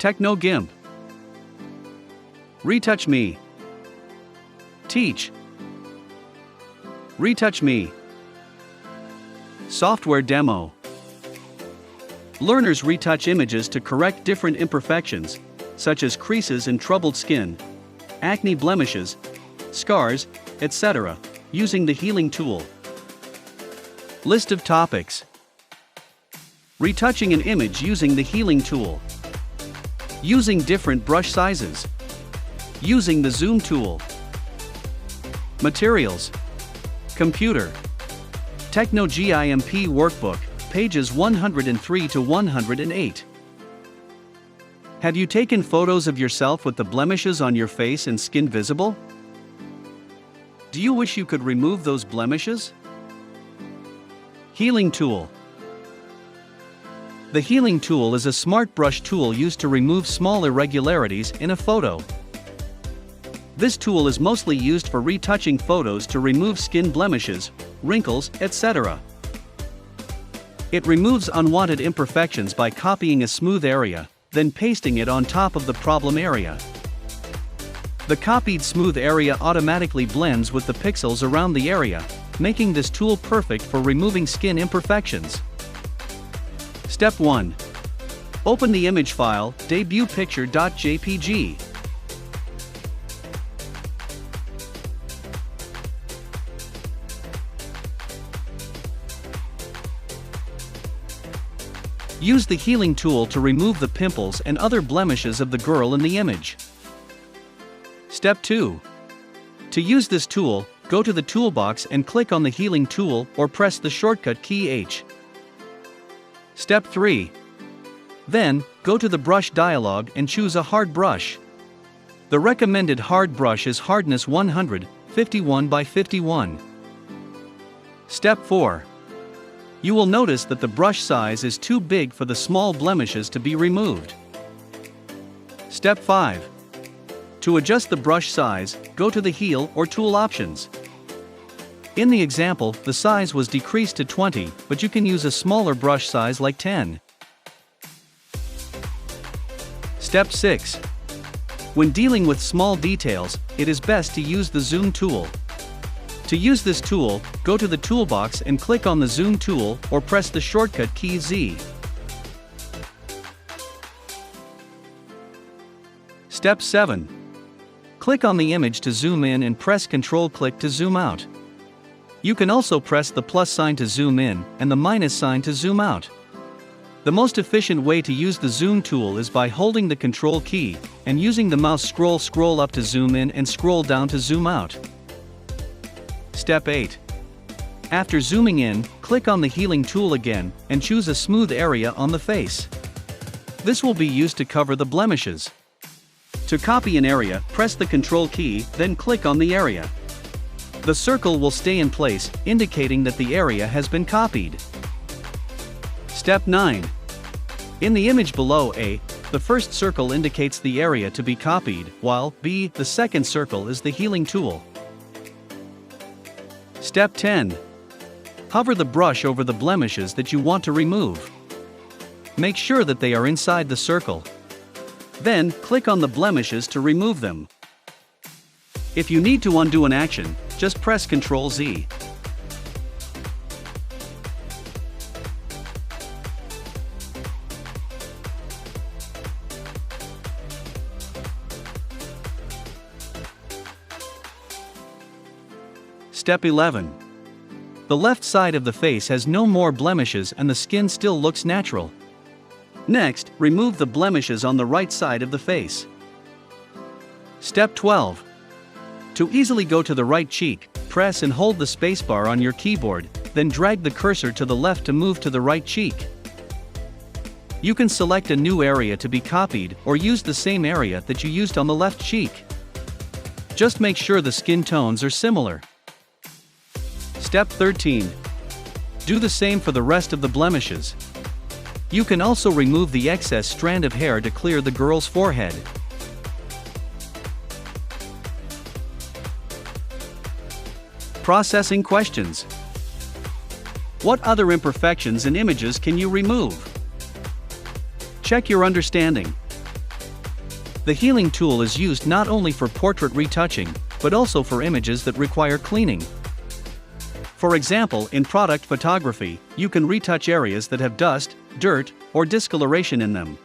TechnoGimp. Retouch Me. Teach. Retouch Me. Software demo. Learners retouch images to correct different imperfections, such as creases and troubled skin, acne blemishes, scars, etc., using the healing tool. List of topics. Retouching an image using the healing tool. Using different brush sizes. Using the zoom tool. Materials. Computer. TechnoGimp workbook, pages 103 to 108. Have you taken photos of yourself with the blemishes on your face and skin visible? Do you wish you could remove those blemishes? Healing tool. The healing tool is a smart brush tool used to remove small irregularities in a photo. This tool is mostly used for retouching photos to remove skin blemishes, wrinkles, etc. It removes unwanted imperfections by copying a smooth area, then pasting it on top of the problem area. The copied smooth area automatically blends with the pixels around the area, making this tool perfect for removing skin imperfections. Step 1. Open the image file, debutpicture.jpg. Use the healing tool to remove the pimples and other blemishes of the girl in the image. Step 2. To use this tool, go to the toolbox and click on the healing tool or press the shortcut key H. Step 3. Then, go to the brush dialog and choose a hard brush. The recommended hard brush is hardness 100, 51 by 51. Step 4. You will notice that the brush size is too big for the small blemishes to be removed. Step 5. To adjust the brush size, go to the Heal or Tool options. In the example, the size was decreased to 20, but you can use a smaller brush size like 10. Step 6. When dealing with small details, it is best to use the Zoom tool. To use this tool, go to the toolbox and click on the Zoom tool or press the shortcut key Z. Step 7. Click on the image to zoom in and press Ctrl-click to zoom out. You can also press the plus sign to zoom in and the minus sign to zoom out. The most efficient way to use the zoom tool is by holding the Control key and using the mouse scroll up to zoom in and scroll down to zoom out. Step 8. After zooming in, click on the healing tool again and choose a smooth area on the face. This will be used to cover the blemishes. To copy an area, press the Control key, then click on the area. The circle will stay in place, indicating that the area has been copied. Step 9. In the image below A, the first circle indicates the area to be copied, while B, the second circle, is the healing tool. Step 10. Hover the brush over the blemishes that you want to remove. Make sure that they are inside the circle. Then, click on the blemishes to remove them. If you need to undo an action, just press Ctrl Z. Step 11. The left side of the face has no more blemishes and the skin still looks natural. Next, remove the blemishes on the right side of the face. Step 12. To easily go to the right cheek, press and hold the spacebar on your keyboard, then drag the cursor to the left to move to the right cheek. You can select a new area to be copied or use the same area that you used on the left cheek. Just make sure the skin tones are similar. Step 13. Do the same for the rest of the blemishes. You can also remove the excess strand of hair to clear the girl's forehead. Processing questions. What other imperfections in images can you remove? Check your understanding. The healing tool is used not only for portrait retouching, but also for images that require cleaning. For example, in product photography, you can retouch areas that have dust, dirt, or discoloration in them.